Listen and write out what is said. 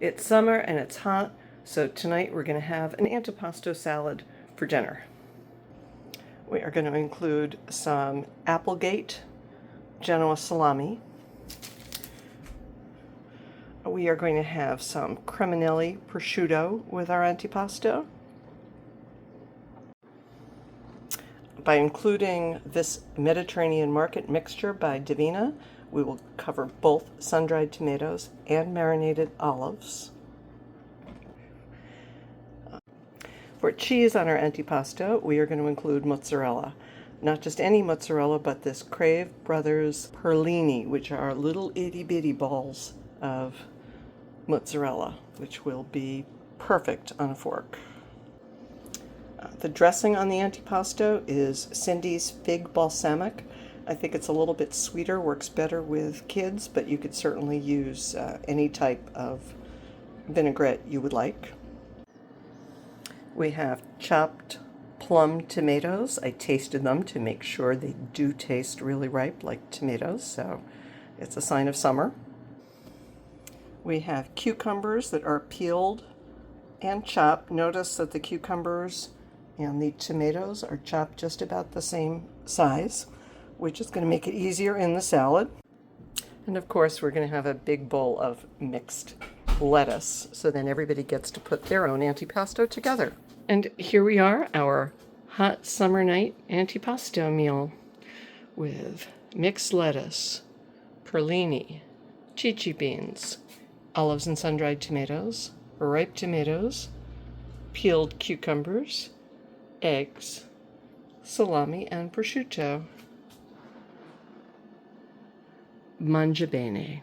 It's summer and it's hot, so tonight we're going to have an antipasto salad for dinner. We are going to include some Applegate Genoa salami. We are going to have some creminelli prosciutto with our antipasto. By including this Mediterranean market mixture by Divina, we will cover both sun-dried tomatoes and marinated olives. For cheese on our antipasto, we are going to include mozzarella. Not just any mozzarella, but this Crave Brothers Perlini, which are little itty-bitty balls of mozzarella, which will be perfect on a fork. The dressing on the antipasto is Cindy's fig balsamic. I think it's a little bit sweeter, works better with kids, but you could certainly use any type of vinaigrette you would like. We have chopped plum tomatoes. I tasted them to make sure they do taste really ripe like tomatoes, so it's a sign of summer. We have cucumbers that are peeled and chopped. Notice that the cucumbers and the tomatoes are chopped just about the same size, which is going to make it easier in the salad. And of course, we're going to have a big bowl of mixed lettuce, so then everybody gets to put their own antipasto together. And here we are, our hot summer night antipasto meal with mixed lettuce, perlini, chichi beans, olives and sun-dried tomatoes, ripe tomatoes, peeled cucumbers, eggs, salami and prosciutto. Mangia bene.